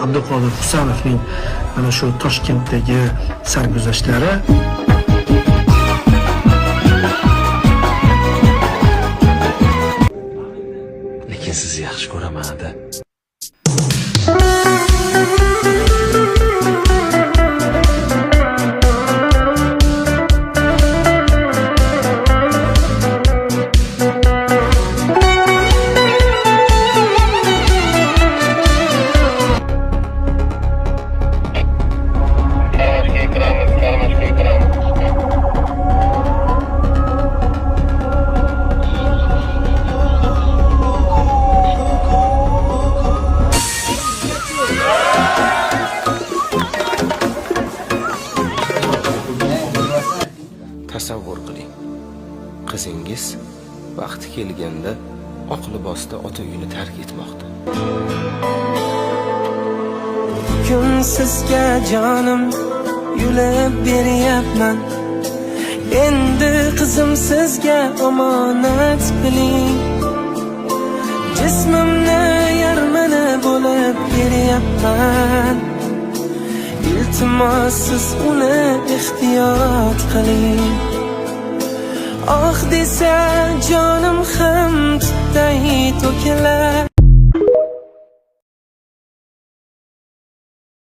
Abduqodir Husanovning mana shu Toshkentdagi sarguzashtlari lekin sizni yaxshi ko'raman-da. Tasavvur qiling. Qizingiz vaqti kelganda oq libosda ota uyini tark etmoqda. Kun sizga jonim yulib beryapman. Endi qizim sizga omonat biling. Jismimni yarmini bo'lib beryapman. Iltimos siz uni ehtiyot qiling. Oh desa jonim ham tutday to'kilar.